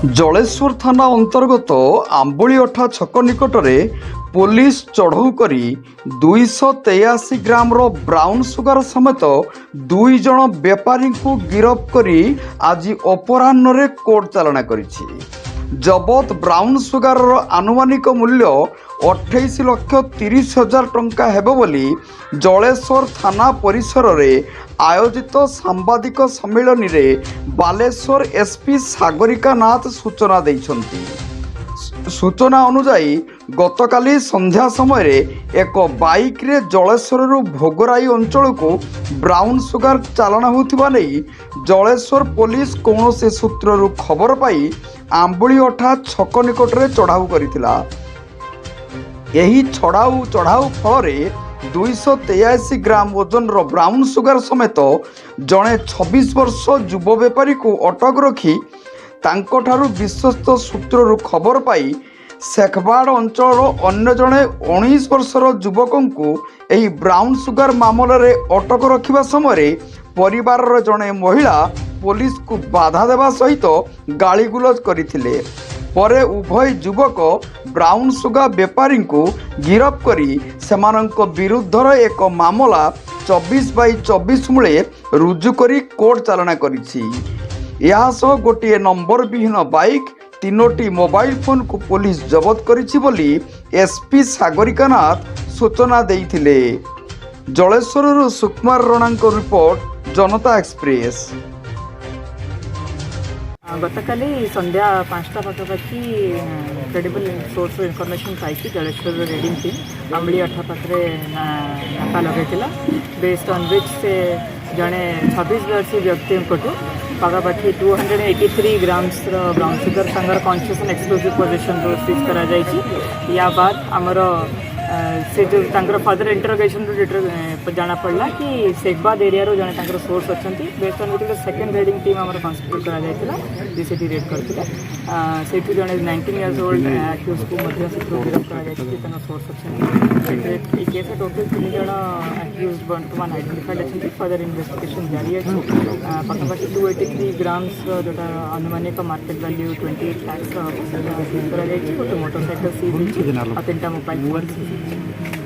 जलेश्वर थाना अंतर्गत आंबुलीअठा छक निकटरे पुलिस चढ़ऊ करी 283 ग्राम ब्राउन सुगर समेत 2 जन बेपारी को गिरफ्त करी आज अपराह्न कोर्ट चालाण करिछि। जबत ब्राउन सुगर आनुमानिक मूल्य 28,30,000 टंका हेबो बोली जलेश्वर थाना परिसर रे आयोजित सांबादिक सम्मेलन रे बालेश्वर एसपी सागरिका नाथ सूचना दैछन्ति। सूचना अनुसार गतकाली संध्या समय एक बाइक रे जलेश्वर भोगराई अंचल को ब्राउन सुगर चालाण होथिबा नै जलेश्वर पुलिस कौनसी सूत्ररु खबर पाई आंबुलीअठा छक निकटरे चढ़ाऊ करिथिला। यही चढ़ाऊ फल 283 ग्राम ओजन ब्राउन सुगर समेत जड़े 26 वर्ष युव बेपारी को अटक रखी तांकोठारु विश्वस्त सूत्ररु खबर पाई शेखबाड़ अंचल अन्य जड़े 19 वर्षर युवक को यही ब्राउन सुगर मामला रे अटक रखिबा समय परिवार जड़े महिला पुलिस को बाधा देवा सहित गालीगुलज करथिले। परे उभय युवक ब्राउन सुगर बेपारी को गिरफ्त करी सेमानंक विरुद्ध एक मामला 24/24 मूले रुजु करी कोर्ट चालाण करिछि। यह सह गोटे नंबर विहीन बाइक 3टी मोबाइल फोन को पुलिस जबत करिछि बोली एसपी सागरिका नाथ सूचना देइथिले। जलेश्वर सुकुमार रणांक रिपोर्ट जनता एक्सप्रेस। गतकाली संध्या 5टा पाखापाखि क्रेडिबल सोर्स इनफर्मेशन पाई जलेश्वर रेडिंग टीम आंबुलीअठा पाखे नाका लगे बेस्ड ऑन विच से जड़े 26 वर्षीय व्यक्ति पाखापाखि 283 grams brown sugar concession exclusive position seize कर या बाद आमर से जो फर्दर इंटरोगेशन जाना पड़ा कि शेखबाद एरिया रो जड़े सोर्स अच्छा based on which second raiding team आम कन्स्टिट्यूट कर रेड करते से जड़े 19 इयर्स ओल्ड एक्यूज को गिरफ्त कर सोर्स अच्छे केस टोटल 3 जन एक्यूज बर्तमान आइडेंटिफाइड अच्छे फर्दर इन्वेस्टिगेशन जारी अच्छे पाखापाखि 283 ग्राम्स जोटा अनुमानिक मार्केट वैल्यू 28 लाख सीज कर गोटे मोटरसाइकेल सीज और 3टा मोबाइल फोन